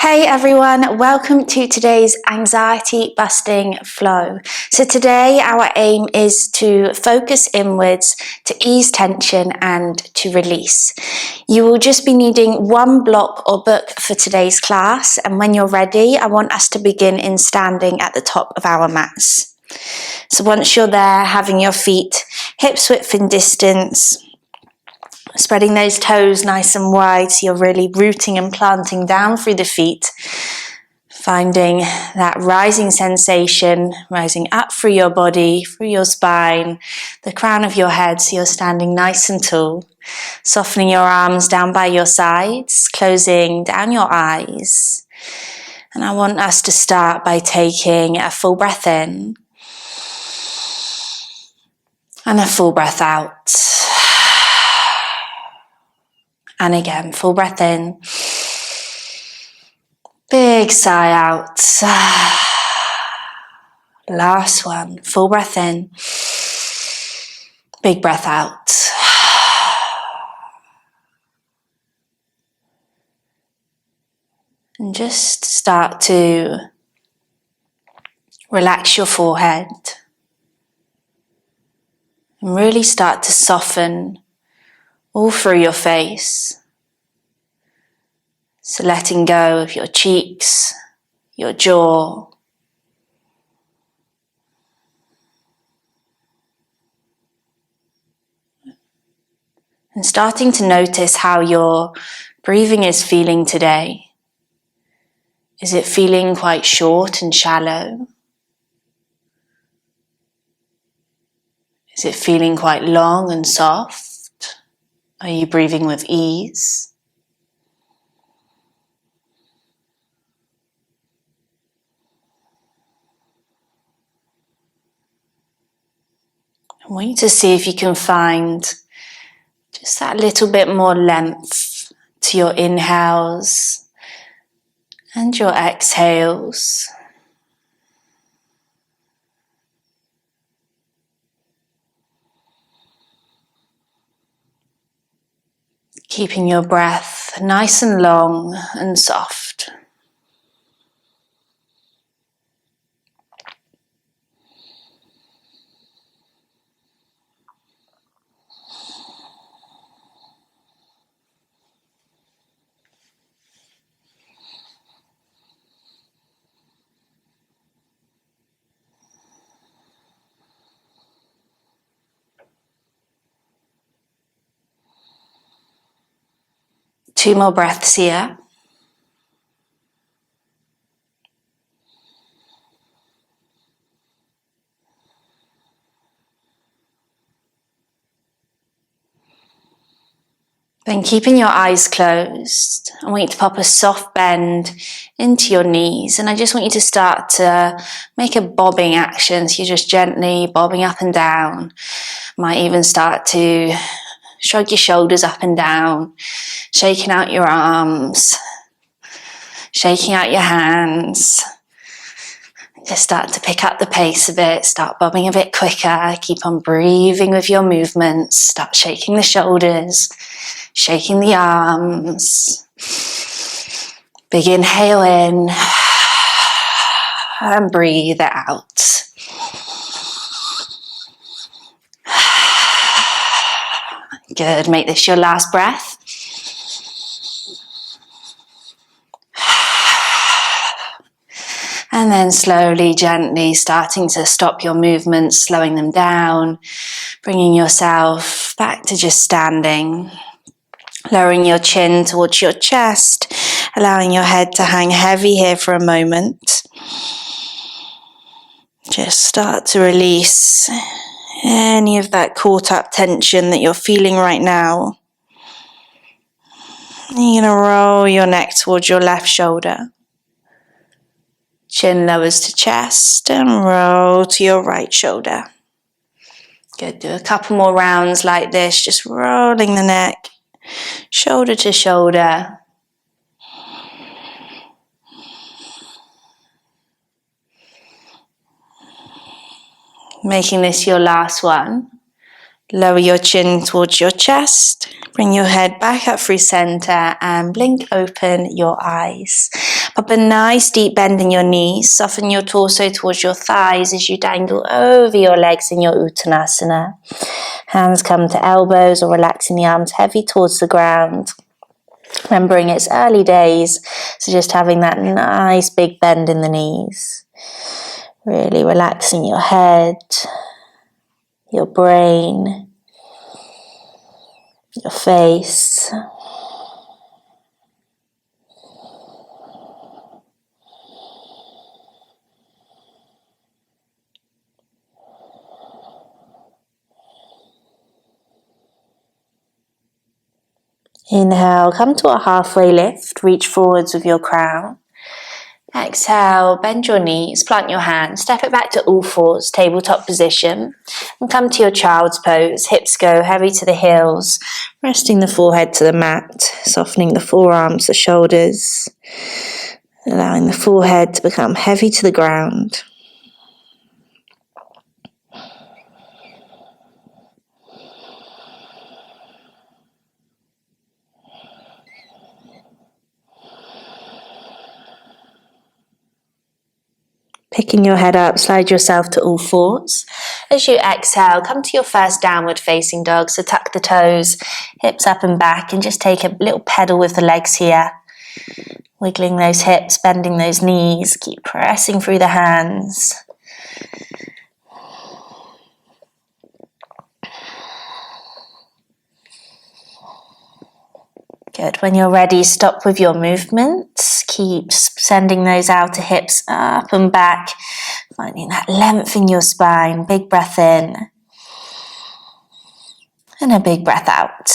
Hey everyone, welcome to today's anxiety busting flow. So today our aim is to focus inwards, to ease tension and to release. You will just be needing one block or book for today's class, and when you're ready, I want us to begin in standing at the top of our mats. So once you're there, having your feet hips width in distance, spreading those toes nice and wide so you're really rooting and planting down through the feet. Finding that rising sensation, rising up through your body, through your spine, the crown of your head so you're standing nice and tall. Softening your arms down by your sides, closing down your eyes. And I want us to start by taking a full breath in and a full breath out. And again, full breath in. Big sigh out. Last one, full breath in. Big breath out. And just start to relax your forehead. And really start to soften all through your face. So letting go of your cheeks, your jaw. And starting to notice how your breathing is feeling today. Is it feeling quite short and shallow? Is it feeling quite long and soft? Are you breathing with ease? I want you to see if you can find just that little bit more length to your inhales and your exhales. Keeping your breath nice and long and soft. Two more breaths here. Then keeping your eyes closed, I want you to pop a soft bend into your knees, and I just want you to start to make a bobbing action. So you're just gently bobbing up and down. Might even start to shrug your shoulders up and down, shaking out your arms, shaking out your hands. Just start to pick up the pace a bit, start bobbing a bit quicker, keep on breathing with your movements, start shaking the shoulders, shaking the arms. Big inhale in and breathe out. Good, make this your last breath. And then slowly, gently starting to stop your movements, slowing them down, bringing yourself back to just standing. Lowering your chin towards your chest, allowing your head to hang heavy here for a moment. Just start to release any of that caught up tension that you're feeling right now. You're going to roll your neck towards your left shoulder. Chin lowers to chest and roll to your right shoulder. Good, do a couple more rounds like this, just rolling the neck, shoulder to shoulder. Making this your last one. Lower your chin towards your chest. Bring your head back up through center and blink open your eyes. Up a nice deep bend in your knees. Soften your torso towards your thighs as you dangle over your legs in your Uttanasana. Hands come to elbows or relaxing the arms heavy towards the ground. Remembering it's early days, so just having that nice big bend in the knees. Really relaxing your head, your brain, your face. Inhale, come to a halfway lift, reach forwards with your crown. Exhale, bend your knees, plant your hands, step it back to all fours, tabletop position, and come to your child's pose. Hips go heavy to the heels, resting the forehead to the mat, softening the forearms, the shoulders, allowing the forehead to become heavy to the ground. Picking your head up, slide yourself to all fours. As you exhale, come to your first downward facing dog. So tuck the toes, hips up and back, and just take a little pedal with the legs here. Wiggling those hips, bending those knees, keep pressing through the hands. Good. When you're ready, stop with your movements. Keep sending those outer hips up and back, finding that length in your spine. Big breath in and a big breath out.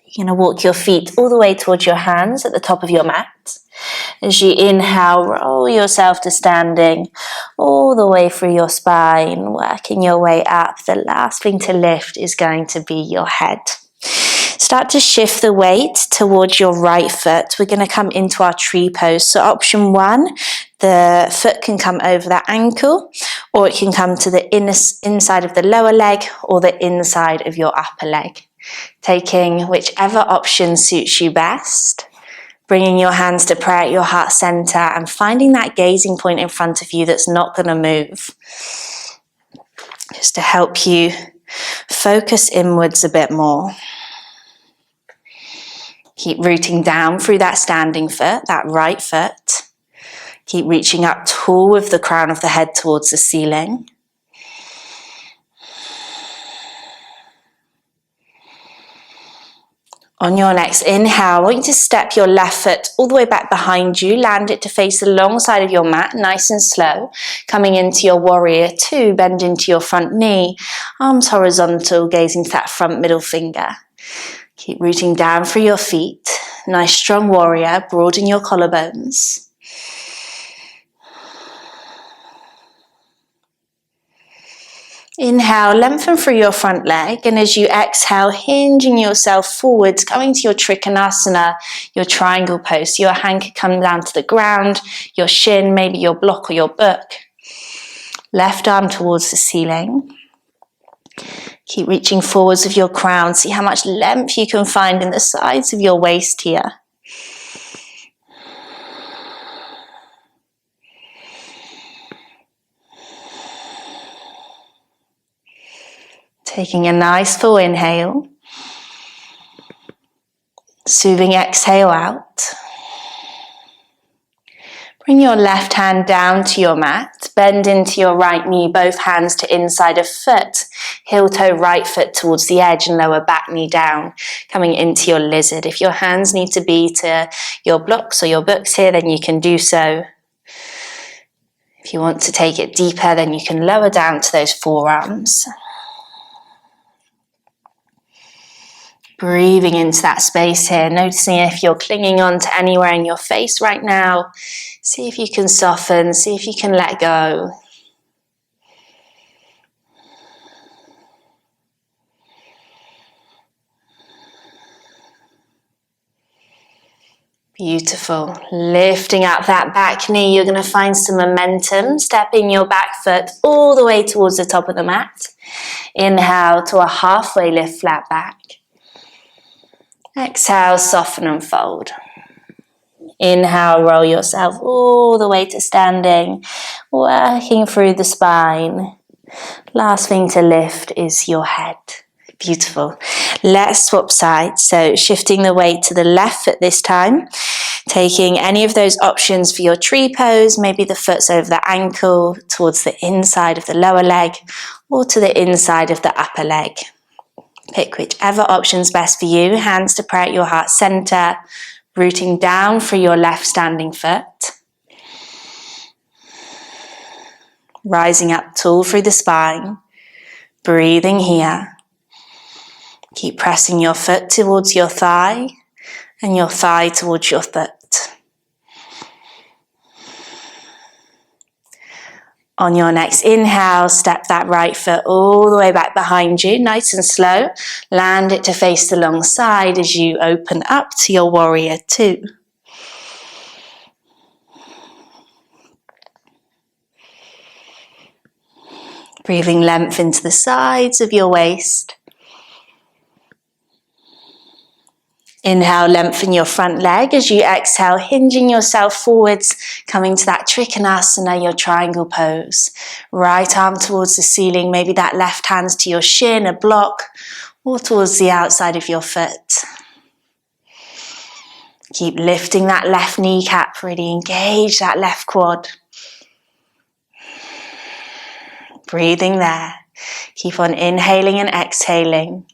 You're going to walk your feet all the way towards your hands at the top of your mat. As you inhale, roll yourself to standing all the way through your spine, working your way up. The last thing to lift is going to be your head. Start to shift the weight towards your right foot. We're going to come into our tree pose. So option 1, the foot can come over that ankle, or it can come to the inside of the lower leg or the inside of your upper leg. Taking whichever option suits you best. Bringing your hands to prayer at your heart center and finding that gazing point in front of you that's not going to move. Just to help you focus inwards a bit more. Keep rooting down through that standing foot, that right foot. Keep reaching up tall with the crown of the head towards the ceiling. On your next inhale, I want you to step your left foot all the way back behind you. Land it to face the long side of your mat, nice and slow. Coming into your warrior 2, bend into your front knee. Arms horizontal, gazing to that front middle finger. Keep rooting down through your feet. Nice strong warrior, broaden your collarbones. Inhale, lengthen through your front leg, and as you exhale, hinging yourself forwards, coming to your Trikonasana, your triangle pose. Your hand can come down to the ground, your shin, maybe your block or your book. Left arm towards the ceiling. Keep reaching forwards with your crown. See how much length you can find in the sides of your waist here. Taking a nice full inhale. Soothing exhale out. Bring your left hand down to your mat. Bend into your right knee, both hands to inside of foot. Heel toe right foot towards the edge and lower back knee down, coming into your lizard. If your hands need to be to your blocks or your books here, then you can do so. If you want to take it deeper, then you can lower down to those forearms. Breathing into that space here, noticing if you're clinging on to anywhere in your face right now. See if you can soften, see if you can let go. Beautiful. Lifting up that back knee, you're going to find some momentum, stepping your back foot all the way towards the top of the mat. Inhale to a halfway lift, flat back. Exhale, soften and fold. Inhale, roll yourself all the way to standing, working through the spine. Last thing to lift is your head. Beautiful. Let's swap sides. So shifting the weight to the left foot this time. Taking any of those options for your tree pose. Maybe the foot's over the ankle, towards the inside of the lower leg, or to the inside of the upper leg. Pick whichever option's best for you. Hands to pray at your heart center. Rooting down through your left standing foot. Rising up tall through the spine. Breathing here. Keep pressing your foot towards your thigh and your thigh towards your foot. On your next inhale, step that right foot all the way back behind you, nice and slow. Land it to face the long side as you open up to your warrior two. Breathing length into the sides of your waist. Inhale, lengthen your front leg as you exhale, hinging yourself forwards, coming to that Trikonasana, your triangle pose. Right arm towards the ceiling, maybe that left hand's to your shin, a block, or towards the outside of your foot. Keep lifting that left kneecap, really engage that left quad. Breathing there. Keep on inhaling and exhaling.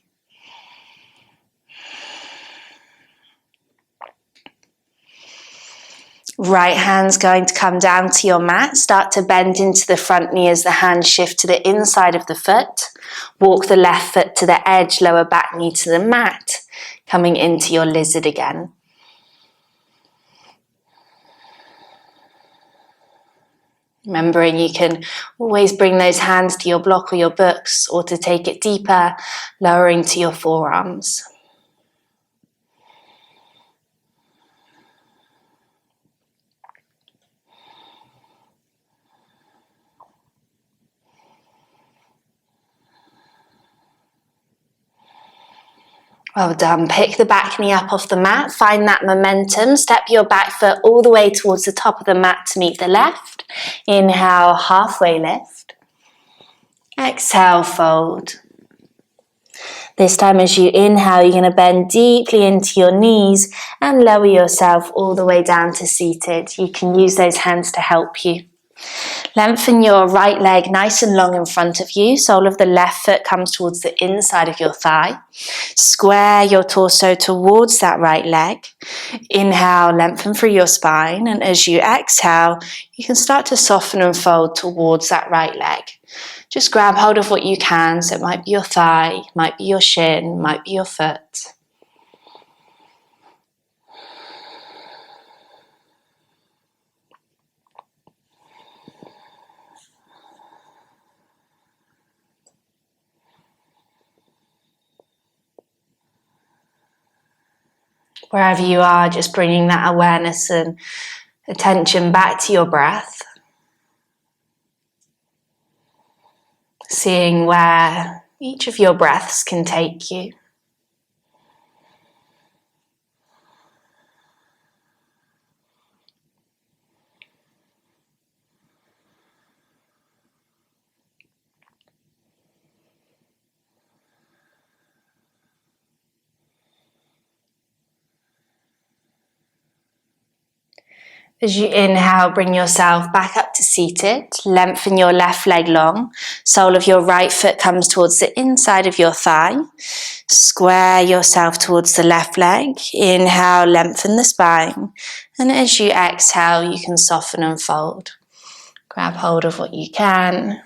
Right hand's going to come down to your mat. Start to bend into the front knee as the hands shift to the inside of the foot. Walk the left foot to the edge, lower back knee to the mat. Coming into your lizard again. Remembering you can always bring those hands to your block or your books, or to take it deeper, lowering to your forearms. Well done. Pick the back knee up off the mat. Find that momentum. Step your back foot all the way towards the top of the mat to meet the left. Inhale, halfway lift. Exhale, fold. This time as you inhale, you're going to bend deeply into your knees and lower yourself all the way down to seated. You can use those hands to help you. Lengthen your right leg nice and long in front of you. Sole of the left foot comes towards the inside of your thigh. Square your torso towards that right leg. Inhale, lengthen through your spine. And as you exhale, you can start to soften and fold towards that right leg. Just grab hold of what you can. So it might be your thigh, might be your shin, might be your foot. Wherever you are, just bringing that awareness and attention back to your breath. Seeing where each of your breaths can take you. As you inhale, bring yourself back up to seated. Lengthen your left leg long. Sole of your right foot comes towards the inside of your thigh. Square yourself towards the left leg. Inhale, lengthen the spine. And as you exhale, you can soften and fold. Grab hold of what you can.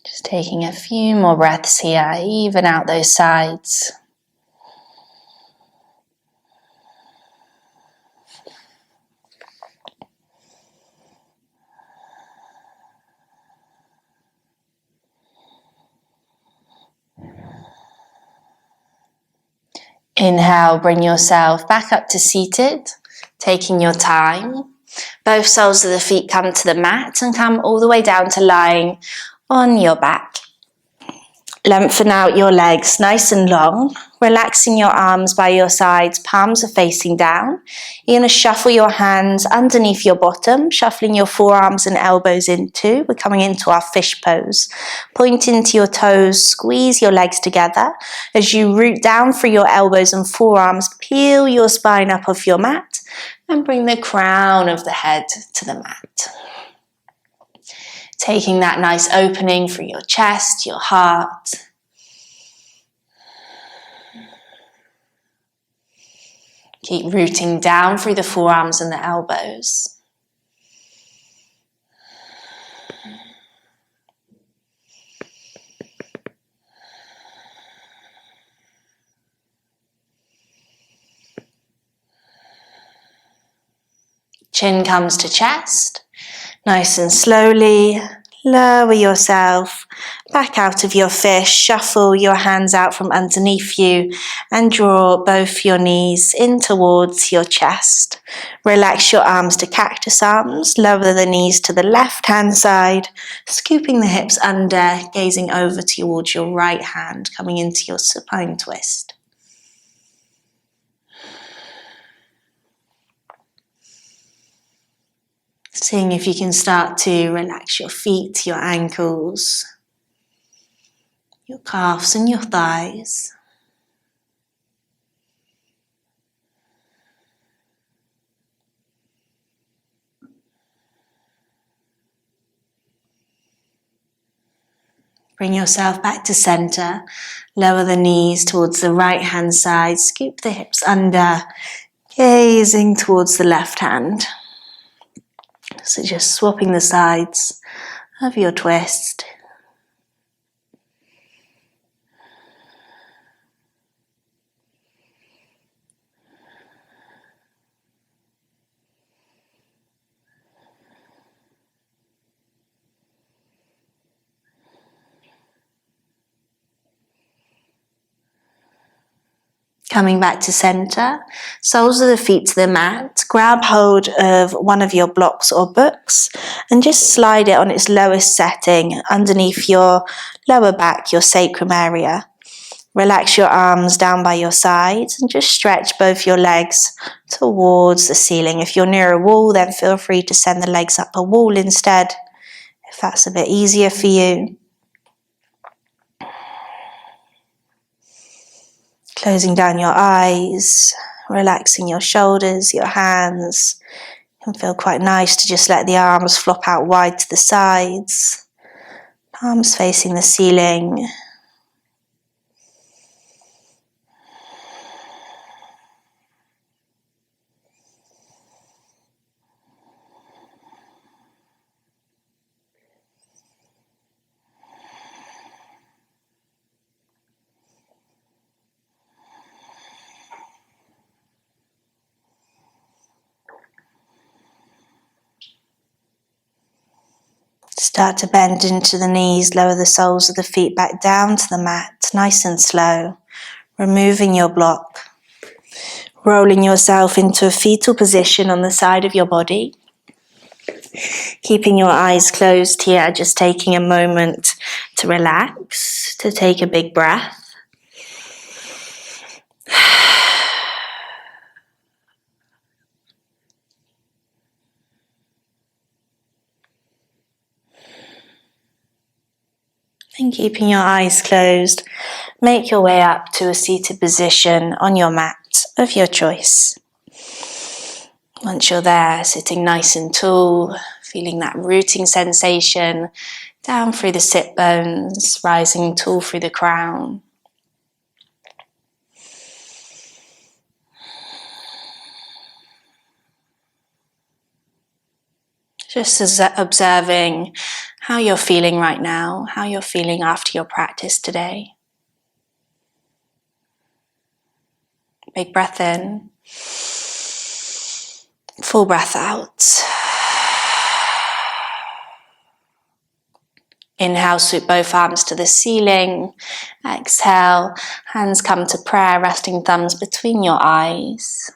Just taking a few more breaths here, even out those sides. Inhale, bring yourself back up to seated, taking your time. Both soles of the feet come to the mat and come all the way down to lying on your back. Lengthen out your legs nice and long, relaxing your arms by your sides, palms are facing down. You're going to shuffle your hands underneath your bottom, shuffling your forearms and elbows into. We're coming into our fish pose. Point into your toes, squeeze your legs together. As you root down through your elbows and forearms, peel your spine up off your mat and bring the crown of the head to the mat. Taking that nice opening through your chest, your heart. Keep rooting down through the forearms and the elbows. Chin comes to chest. Nice and slowly, lower yourself back out of your fish. Shuffle your hands out from underneath you and draw both your knees in towards your chest. Relax your arms to cactus arms. Lower the knees to the left-hand side, scooping the hips under, gazing over towards your right hand, coming into your supine twist. Seeing if you can start to relax your feet, your ankles, your calves and your thighs. Bring yourself back to center. Lower the knees towards the right hand side. Scoop the hips under, gazing towards the left hand. So just swapping the sides of your twist. Coming back to center, soles of the feet to the mat, grab hold of one of your blocks or books and just slide it on its lowest setting underneath your lower back, your sacrum area. Relax your arms down by your sides and just stretch both your legs towards the ceiling. If you're near a wall, then feel free to send the legs up a wall instead, if that's a bit easier for you. Closing down your eyes, relaxing your shoulders, your hands. It can feel quite nice to just let the arms flop out wide to the sides. Palms facing the ceiling. Start to bend into the knees, lower the soles of the feet back down to the mat, nice and slow. Removing your block. Rolling yourself into a fetal position on the side of your body. Keeping your eyes closed here, just taking a moment to relax, to take a big breath. And keeping your eyes closed, make your way up to a seated position on your mat of your choice. Once you're there, sitting nice and tall, feeling that rooting sensation down through the sit bones, rising tall through the crown. Just as observing how you're feeling right now, how you're feeling after your practice today. Big breath in, full breath out. Inhale, sweep both arms to the ceiling. Exhale, hands come to prayer, resting thumbs between your eyes.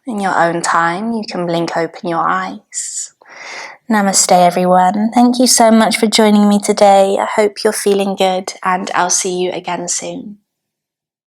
In your own time, you can blink open your eyes. Namaste, everyone. Thank you so much for joining me today. I hope you're feeling good, and I'll see you again soon.